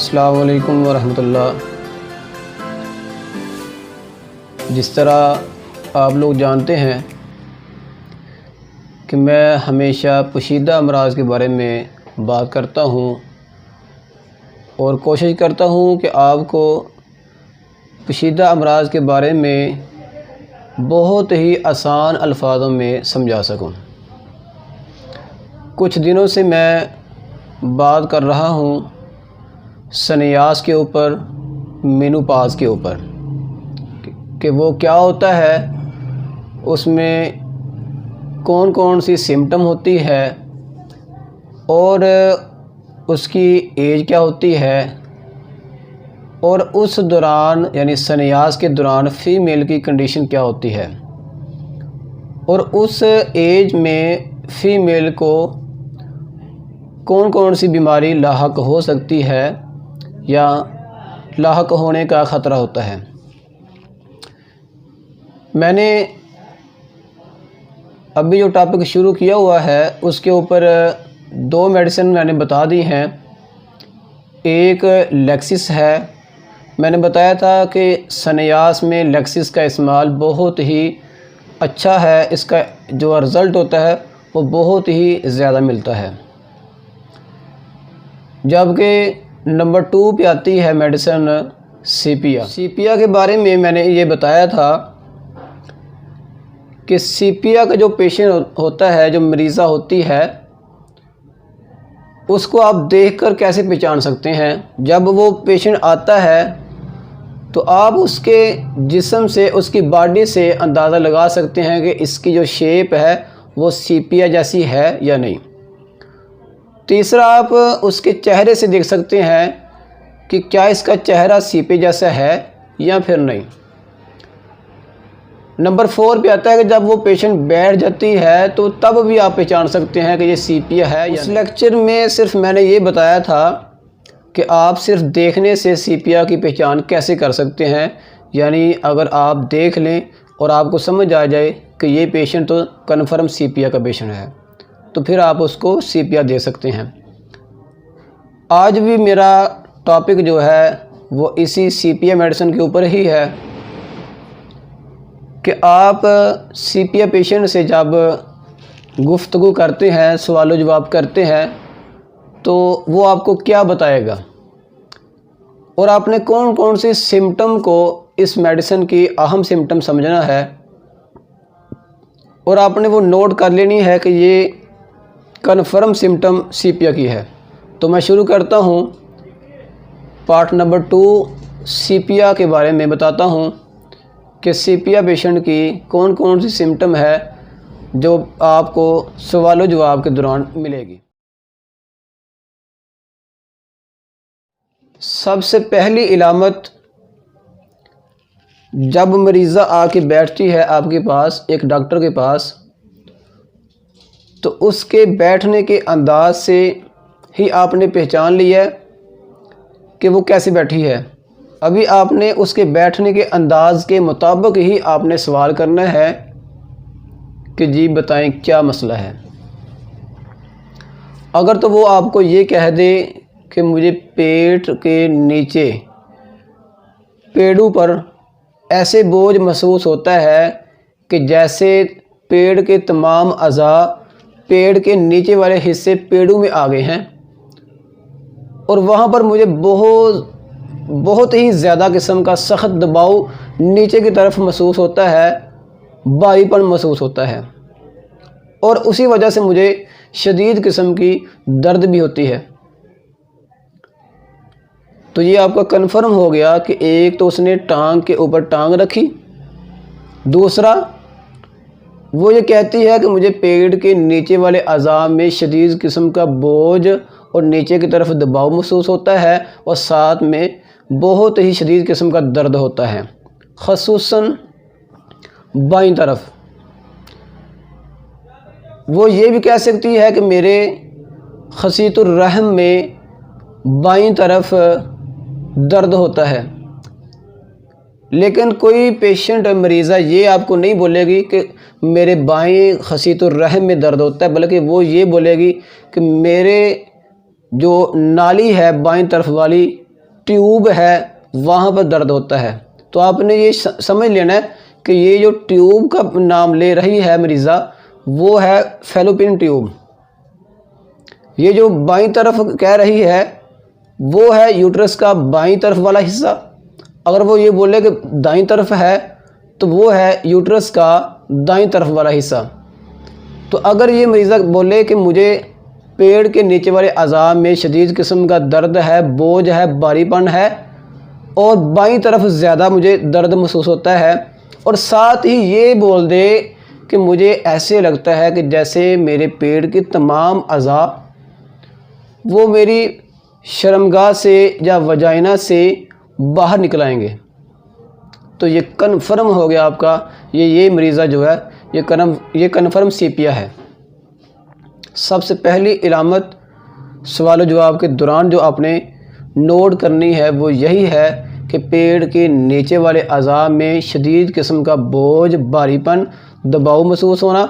अस्सलाम वालेकुम वरहमतुल्लाह। जिस तरह आप लोग जानते हैं कि मैं हमेशा पोशीदा अमराज़ के बारे में बात करता हूँ और कोशिश करता हूँ कि आपको पोशीदा अमराज़ के बारे में बहुत ही आसान अल्फाज़ों में समझा सकूँ। कुछ दिनों से मैं बात कर रहा हूँ सन्यास के ऊपर, मेनोपॉज़ के ऊपर कि वो क्या होता है, उसमें कौन कौन सी सिम्टम होती है और उसकी एज क्या होती है, और उस दौरान यानी सन्यास के दौरान फ़ीमेल की कंडीशन क्या होती है, और उस एज में फ़ीमेल को कौन कौन सी बीमारी लाहक हो सकती है या लाहक होने का ख़तरा होता है। मैंने अभी जो टॉपिक शुरू किया हुआ है उसके ऊपर 2 मेडिसिन मैंने बता दी हैं। एक लेक्सिस है। मैंने बताया था कि सन्यास में लेक्सिस का इस्तेमाल बहुत ही अच्छा है, इसका जो रिज़ल्ट होता है वो बहुत ही ज़्यादा मिलता है। जबकि नंबर 2 पे आती है मेडिसिन सीपिया। सीपिया के बारे में मैंने ये बताया था कि सीपिया का जो पेशेंट होता है, जो मरीज़ा होती है, उसको आप देखकर कैसे पहचान सकते हैं। जब वो पेशेंट आता है तो आप उसके जिस्म से, उसकी बॉडी से अंदाज़ा लगा सकते हैं कि इसकी जो शेप है वो सीपिया जैसी है या नहीं। तीसरा, आप उसके चेहरे से देख सकते हैं कि क्या इसका चेहरा सीपिया जैसा है या फिर नहीं। नंबर 4 पे आता है कि जब वो पेशेंट बैठ जाती है तो तब भी आप पहचान सकते हैं कि ये सीपिया है। इस लेक्चर में सिर्फ मैंने ये बताया था कि आप सिर्फ देखने से सीपिया की पहचान कैसे कर सकते हैं। यानी अगर आप देख लें और आपको समझ आ जाए कि ये पेशेंट तो कन्फर्म सीपिया का पेशेंट है, तो फिर आप उसको सीपिया दे सकते हैं। आज भी मेरा टॉपिक जो है वो इसी सीपिया मेडिसिन के ऊपर ही है कि आप सीपिया पेशेंट से जब गुफ्तगू करते हैं, सवाल जवाब करते हैं, तो वो आपको क्या बताएगा और आपने कौन कौन से सिम्टम को इस मेडिसिन की अहम सिम्टम समझना है और आपने वो नोट कर लेनी है कि ये कन्फर्म सिम्टम सीपिया की है। तो मैं शुरू करता हूँ। पार्ट नंबर 2 सीपिया के बारे में बताता हूँ कि सीपिया पेशेंट की कौन कौन सी सिम्टम है जो आपको सवाल जवाब के दौरान मिलेगी। सबसे पहली इलामत, जब मरीज़ा आके बैठती है आपके पास, एक डॉक्टर के पास, तो उसके बैठने के अंदाज से ही आपने पहचान लिया कि वो कैसे बैठी है। अभी आपने उसके बैठने के अंदाज के मुताबिक ही आपने सवाल करना है कि जी बताएं क्या मसला है। अगर तो वो आपको ये कह दे कि मुझे पेट के नीचे, पेड़ों पर ऐसे बोझ महसूस होता है कि जैसे पेड़ के तमाम अज़ा, पेड़ के नीचे वाले हिस्से पेड़ों में आ गए हैं, और वहाँ पर मुझे बहुत ही ज़्यादा किस्म का सख्त दबाव नीचे की तरफ महसूस होता है, भारीपन महसूस होता है, और उसी वजह से मुझे शदीद किस्म की दर्द भी होती है। तो ये आपका कन्फर्म हो गया कि एक तो उसने टांग के ऊपर टांग रखी, दूसरा वो ये कहती है कि मुझे पेट के नीचे वाले अज़ा में शदीद किस्म का बोझ और नीचे की तरफ दबाव महसूस होता है, और साथ में बहुत ही शदीद किस्म का दर्द होता है, ख़ुसूसन बाईं तरफ। वो ये भी कह सकती है कि मेरे खसीतुर रहम में बाईं तरफ दर्द होता है। लेकिन कोई पेशेंट मरीज़ा ये आपको नहीं बोलेगी कि मेरे बाएं खसीतुर रहम में दर्द होता है, बल्कि वो ये बोलेगी कि मेरे जो नाली है बाईं तरफ वाली, ट्यूब है वहाँ पर दर्द होता है। तो आपने ये समझ लेना है कि ये जो ट्यूब का नाम ले रही है मरीज़ा वो है फैलोपियन ट्यूब। ये जो बाईं तरफ कह रही है वो है यूट्रस का बाईं तरफ वाला हिस्सा। अगर वो ये बोले कि दाईं तरफ है तो वो है यूट्रस का दाईं तरफ वाला हिस्सा। तो अगर ये मरीज़ा बोले कि मुझे पेड़ के नीचे वाले अज़ा में शदीद किस्म का दर्द है, बोझ है, भारीपन है और बाईं तरफ ज़्यादा मुझे दर्द महसूस होता है, और साथ ही ये बोल दे कि मुझे ऐसे लगता है कि जैसे मेरे पेड़ के तमाम अज़ा वो मेरी शर्मगाह से या वजाइना से बाहर निकल आएंगे, तो ये कन्फर्म हो गया आपका ये मरीज़ा जो है ये कन्फर्म सीपिया है। सबसे पहली इलामत सवाल जवाब के दौरान जो आपने नोट करनी है वो यही है कि पेड़ के नीचे वाले अज़ा में शदीद किस्म का बोझ, भारीपन, दबाव महसूस होना,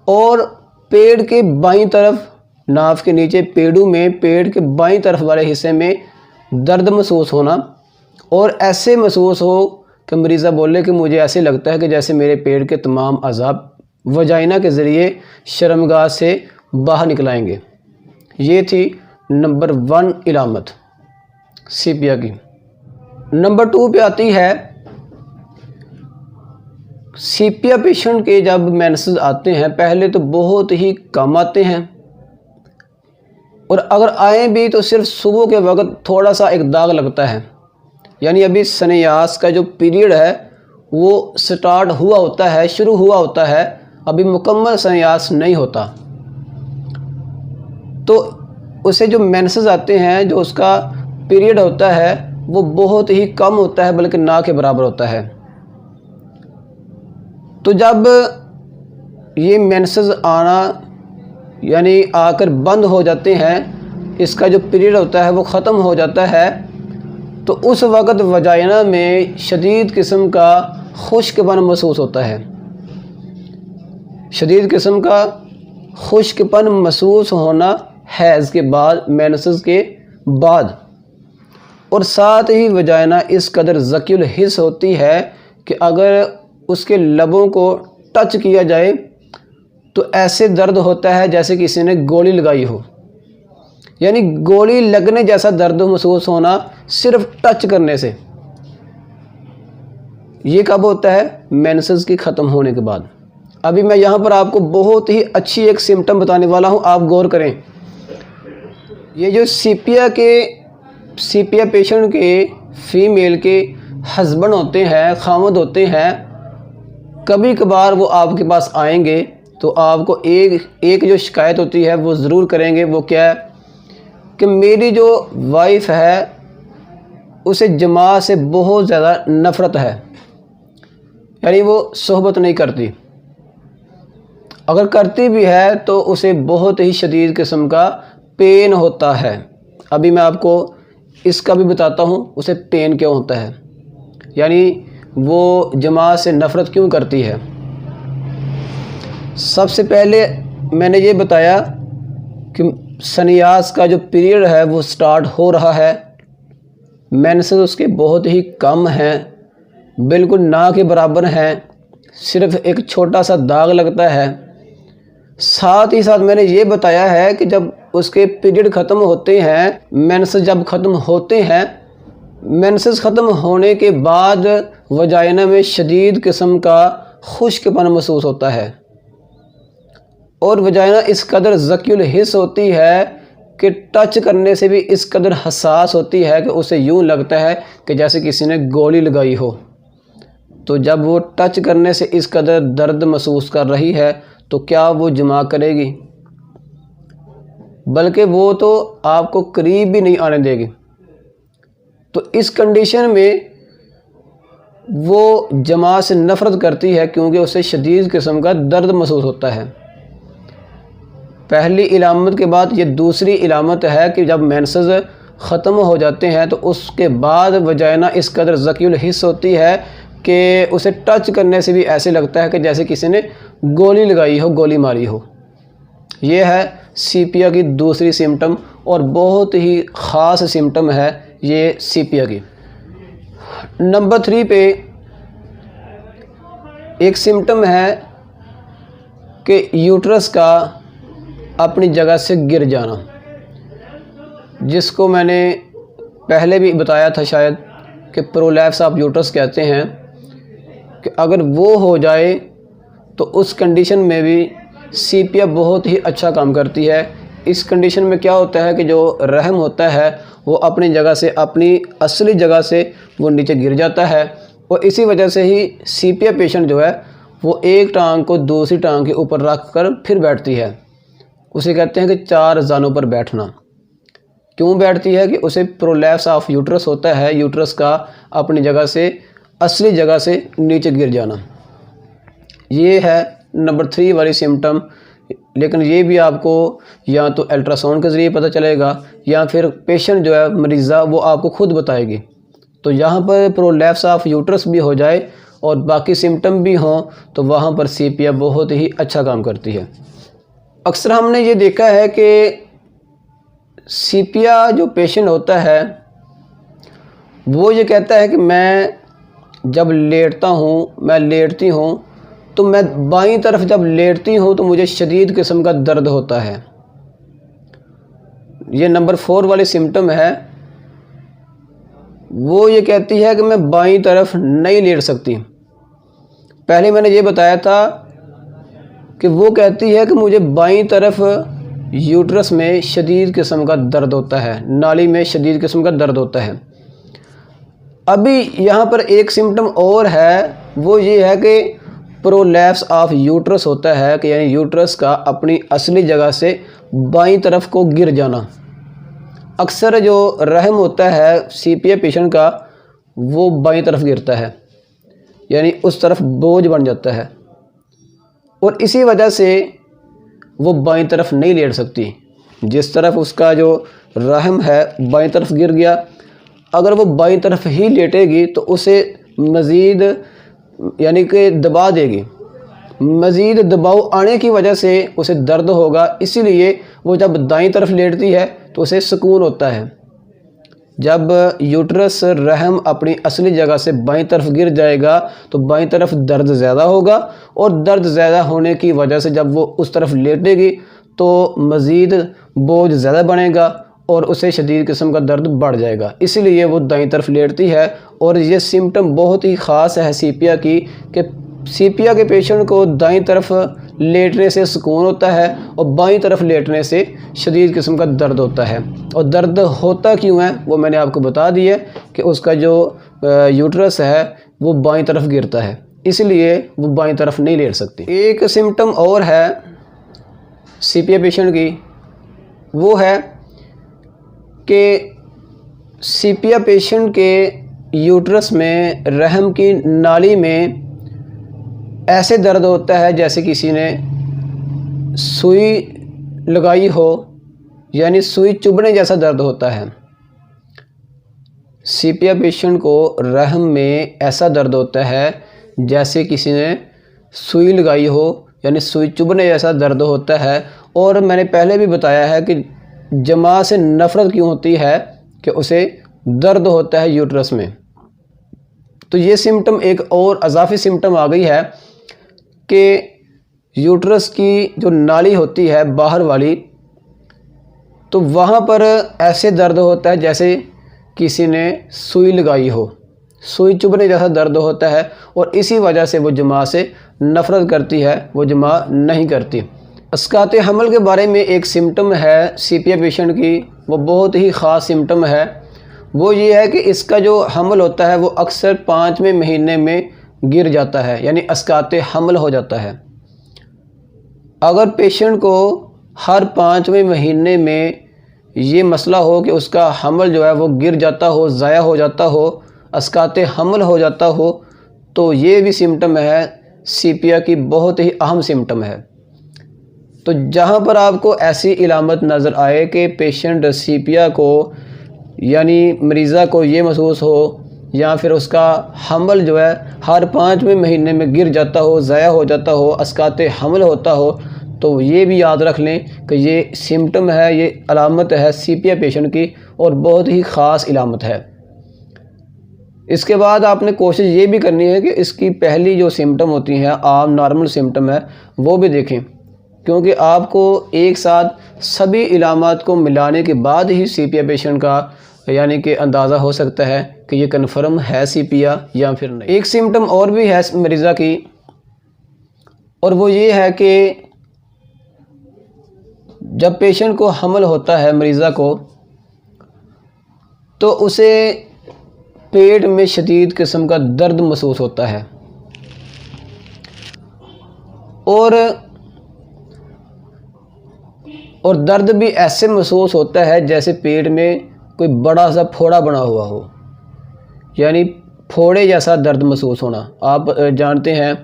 और पेड़ के बाईं तरफ नाफ के नीचे पेड़ों में पेड़ के बाईं तरफ वाले हिस्से में दर्द महसूस होना, और ऐसे महसूस हो कि मरीज़ा बोले कि मुझे ऐसे लगता है कि जैसे मेरे पेड़ के तमाम अज़ा वजाइना के ज़रिए शर्मगाह से बाहर निकलाएंगे। ये थी नंबर 1 इलामत सीपिया की। नंबर 2 पे आती है सीपिया पेशेंट के जब मेंसेस आते हैं पहले तो बहुत ही कम आते हैं, और अगर आए भी तो सिर्फ सुबह के वक्त थोड़ा सा एक दाग लगता है, यानी अभी सन्यास का जो पीरियड है वो स्टार्ट हुआ होता है, शुरू हुआ होता है, अभी मुकम्मल सन्यास नहीं होता। तो उसे जो मेंसेस आते हैं, जो उसका पीरियड होता है वो बहुत ही कम होता है, बल्कि ना के बराबर होता है। तो जब ये मेंसेस आना यानी आकर बंद हो जाते हैं, इसका जो पीरियड होता है वो ख़त्म हो जाता है, तो उस वक़्त वजाइना में शदीद किस्म का खुश्कपन महसूस होता है। शदीद किस्म का खुश्कपन महसूस होना हैज़ के बाद, मेंसेस के बाद, और साथ ही वजाइना इस कदर ज़कील हिस्स होती है कि अगर उसके लबों को टच किया जाए तो ऐसे दर्द होता है जैसे किसी ने गोली लगाई हो, यानी गोली लगने जैसा दर्द महसूस होना सिर्फ टच करने से। ये कब होता है? मेंसेस की ख़त्म होने के बाद। अभी मैं यहाँ पर आपको बहुत ही अच्छी एक सिम्टम बताने वाला हूँ, आप गौर करें। ये जो सीपिया पेशेंट के फीमेल के हस्बैंड होते हैं, खामद होते हैं, कभी कभार वो आपके पास आएंगे तो आपको एक जो शिकायत होती है वो ज़रूर करेंगे। वो क्या है कि मेरी जो वाइफ है उसे जमा से बहुत ज़्यादा नफ़रत है, यानी वो सोहबत नहीं करती, अगर करती भी है तो उसे बहुत ही शदीद किस्म का पेन होता है। अभी मैं आपको इसका भी बताता हूँ उसे पेन क्यों होता है, यानी वो जमा से नफ़रत क्यों करती है। सबसे पहले मैंने ये बताया कि सन्यास का जो पीरियड है वो स्टार्ट हो रहा है, मेंसेस उसके बहुत ही कम हैं, बिल्कुल ना के बराबर हैं, सिर्फ एक छोटा सा दाग लगता है। साथ ही साथ मैंने ये बताया है कि जब उसके पीरियड ख़त्म होते हैं, मेंसेस जब ख़त्म होते हैं, मेंसेस ख़त्म होने के बाद वजाइना में शदीद किस्म का खुश्कपन महसूस होता है, और वजाइना इस कदर ज़कील हिस्स होती है कि टच करने से भी इस कदर हसास होती है कि उसे यूँ लगता है कि जैसे किसी ने गोली लगाई हो। तो जब वो टच करने से इस कदर दर्द महसूस कर रही है तो क्या वो जमा करेगी? बल्कि वो तो आपको करीब भी नहीं आने देगी। तो इस कंडीशन में वो जमा से नफ़रत करती है क्योंकि उसे शदीद किस्म का दर्द महसूस होता है। पहली इलामत के बाद ये दूसरी इलामत है कि जब मेंसेस ख़त्म हो जाते हैं तो उसके बाद वजाइना इस कदर ज़कील हिस्स होती है कि उसे टच करने से भी ऐसे लगता है कि जैसे किसी ने गोली लगाई हो, गोली मारी हो। ये है सीपिया की दूसरी सिम्टम और बहुत ही ख़ास सिम्टम है ये सीपिया की। नंबर 3 पे एक सिम्टम है कि यूट्रस का अपनी जगह से गिर जाना, जिसको मैंने पहले भी बताया था शायद कि प्रोलैप्स ऑफ यूट्रस कहते हैं कि अगर वो हो जाए तो उस कंडीशन में भी सीपिया बहुत ही अच्छा काम करती है। इस कंडीशन में क्या होता है कि जो रहम होता है वो अपनी जगह से, अपनी असली जगह से वो नीचे गिर जाता है, और इसी वजह से ही सीपिया पेशेंट जो है वो एक टांग को दूसरी टांग के ऊपर रख कर फिर बैठती है। उसे कहते हैं कि 4 जानों पर बैठना। क्यों बैठती है? कि उसे प्रोलैप्स ऑफ यूट्रस होता है, यूट्रस का अपनी जगह से, असली जगह से नीचे गिर जाना। ये है नंबर 3 वाली सिम्टम। लेकिन ये भी आपको या तो अल्ट्रासाउंड के ज़रिए पता चलेगा या फिर पेशेंट जो है, मरीज़ा, वो आपको खुद बताएगी। तो यहाँ पर प्रोलैप्स ऑफ यूट्रस भी हो जाए और बाकी सिम्टम भी हों तो वहाँ पर सीपिया बहुत ही अच्छा काम करती है। अक्सर हमने ये देखा है कि सीपिया जो पेशेंट होता है वो ये कहता है कि मैं जब लेटता हूँ, मैं लेटती हूँ तो मैं बाईं तरफ जब लेटती हूँ तो मुझे शदीद किस्म का दर्द होता है। ये नंबर 4 वाली सिम्टम है। वो ये कहती है कि मैं बाईं तरफ नहीं लेट सकती। पहले मैंने ये बताया था कि वो कहती है कि मुझे बाईं तरफ यूट्रस में शदीद किस्म का दर्द होता है, नाली में शदीद किस्म का दर्द होता है। अभी यहाँ पर एक सिम्टम और है, वो ये है कि प्रोलैप्स ऑफ यूट्रस होता है कि यानी यूट्रस का अपनी असली जगह से बाईं तरफ को गिर जाना। अक्सर जो रहम होता है सीपिया पेशेंट का वो बाईं तरफ गिरता है, यानी उस तरफ बोझ बन जाता है, और इसी वजह से वो बाईं तरफ नहीं लेट सकती। जिस तरफ उसका जो रहम है बाईं तरफ गिर गया, अगर वो बाईं तरफ ही लेटेगी तो उसे मज़ीद यानी कि दबा देगी, मज़ीद दबाव आने की वजह से उसे दर्द होगा। इसीलिए वो जब दाईं तरफ लेटती है तो उसे सुकून होता है। जब यूट्रस रहम अपनी असली जगह से बाईं तरफ गिर जाएगा तो बाईं तरफ दर्द ज़्यादा होगा, और दर्द ज़्यादा होने की वजह से जब वो उस तरफ लेटेगी तो मज़ीद बोझ ज़्यादा बनेगा और उसे शदीद किस्म का दर्द बढ़ जाएगा। इसीलिए वो दाईं तरफ लेटती है। और ये सिम्टम बहुत ही ख़ास है सीपिया की कि सीपिया के पेशेंट को दाईं तरफ लेटने से सुकून होता है और बाईं तरफ लेटने से शदीद किस्म का दर्द होता है। और दर्द होता क्यों है वो मैंने आपको बता दिया कि उसका जो यूट्रस है वो बाईं तरफ गिरता है, इसलिए वो बाईं तरफ नहीं लेट सकती। एक सिम्टम और है सीपिया पेशेंट की, वो है कि सीपिया पेशेंट के यूट्रस में, रहम की नाली में ऐसे दर्द होता है जैसे किसी ने सुई लगाई हो, यानी सुई चुभने जैसा दर्द होता है। सीपिया पेशेंट को रहम में ऐसा दर्द होता है जैसे किसी ने सुई लगाई हो, यानी सुई चुभने जैसा दर्द होता है। और मैंने पहले भी बताया है कि जमा से नफ़रत क्यों होती है, कि उसे दर्द होता है यूट्रस में। तो ये सिम्टम एक और अजाफी सिम्टम आ गई है कि यूट्रस की जो नाली होती है बाहर वाली, तो वहाँ पर ऐसे दर्द होता है जैसे किसी ने सुई लगाई हो, सुई चुभने जैसा दर्द होता है, और इसी वजह से वो जमा से नफ़रत करती है, वो जमा नहीं करती। अस्कात हमल के बारे में एक सिम्टम है सीपिया पेशेंट की, वो बहुत ही ख़ास सिम्टम है। वो ये है कि इसका जो हमल होता है वो अक्सर 5वें महीने में गिर जाता है, यानी अस्कात हमल हो जाता है। अगर पेशेंट को हर 5वें महीने में ये मसला हो कि उसका हमल जो है वो गिर जाता हो, ज़ाया हो जाता हो, अस्कात हमल हो जाता हो, तो ये भी सिम्टम है सीपिया की, बहुत ही अहम सिम्टम है। तो जहाँ पर आपको ऐसी इलामत नज़र आए कि पेशेंट सीपिया को, यानी मरीज़ा को ये महसूस हो या फिर उसका हमल जो है हर 5वें महीने में गिर जाता हो, ज़ाया हो जाता हो, अस्कात हमल होता हो, तो ये भी याद रख लें कि ये सिम्टम है, ये अलामत है सीपिया पेशेंट की और बहुत ही ख़ास इलामत है। इसके बाद आपने कोशिश ये भी करनी है कि इसकी पहली जो सिम्टम होती हैं, आम नॉर्मल सिम्टम है, वो भी देखें, क्योंकि आपको एक साथ सभी इलामात को मिलाने के बाद ही सीपिया पेशेंट का यानी कि अंदाज़ा हो सकता है कि ये कन्फर्म है सीपिया या फिर नहीं। एक सिम्टम और भी है मरीज़ा की, और वो ये है कि जब पेशेंट को हमल होता है मरीज़ा को, तो उसे पेट में शदीद किस्म का दर्द महसूस होता है और दर्द भी ऐसे महसूस होता है जैसे पेट में कोई बड़ा सा फोड़ा बना हुआ हो, यानी फोड़े जैसा दर्द महसूस होना। आप जानते हैं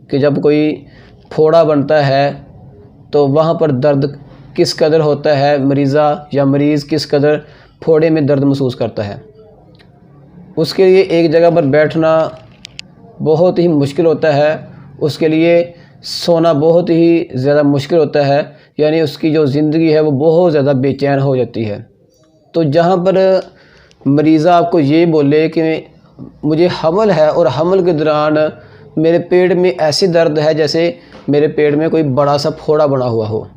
कि जब कोई फोड़ा बनता है तो वहाँ पर दर्द किस कदर होता है, मरीज़ा या मरीज़ किस कदर फोड़े में दर्द महसूस करता है। उसके लिए एक जगह पर बैठना बहुत ही मुश्किल होता है, उसके लिए सोना बहुत ही ज़्यादा मुश्किल होता है, यानी उसकी जो ज़िंदगी है वो बहुत ज़्यादा बेचैन हो जाती है। तो जहाँ पर मरीज़ा आपको ये बोले कि मुझे हमल है और हमल के दौरान मेरे पेट में ऐसे दर्द है जैसे मेरे पेट में कोई बड़ा सा फोड़ा बना हुआ हो,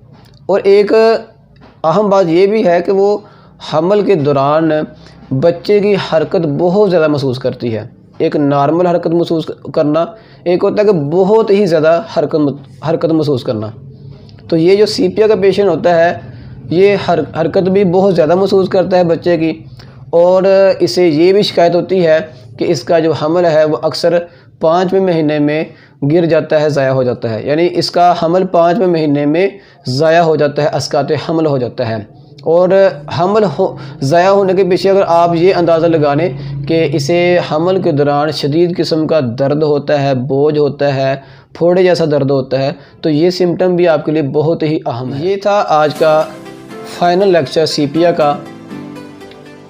और एक अहम बात ये भी है कि वो हमल के दौरान बच्चे की हरकत बहुत ज़्यादा महसूस करती है। एक नॉर्मल हरकत महसूस करना, एक होता है कि बहुत ही ज़्यादा हरकत महसूस करना। तो ये जो सीपिया का पेशेंट होता है ये हरकत भी बहुत ज़्यादा महसूस करता है बच्चे की, और इसे ये भी शिकायत होती है कि इसका जो हमल है वो अक्सर 5वें महीने में गिर जाता है, ज़ाया हो जाता है, यानी इसका हमल 5वें महीने में ज़ाया हो जाता है, अस्कात हमल हो जाता है। और हमल ज़ाया होने के पीछे अगर आप ये अंदाज़ा लगा लें कि इसे हमल के दौरान शदीद किस्म का दर्द होता है, बोझ होता है, फोड़े जैसा दर्द होता है, तो ये सिम्टम भी आपके लिए बहुत ही अहम है। ये था आज का फाइनल लेक्चर सीपिया का,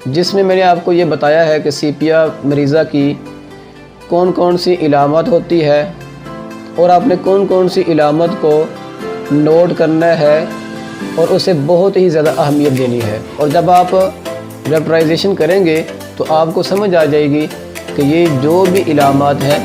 जिसमें मैंने आपको ये बताया है कि सीपिया मरीज़ा की कौन कौन सी इलामत होती है और आपने कौन कौन सी इलामत को नोट करना है और उसे बहुत ही ज़्यादा अहमियत देनी है। और जब आप रेफराइजेशन करेंगे तो आपको समझ आ जाएगी कि ये जो भी इलामत है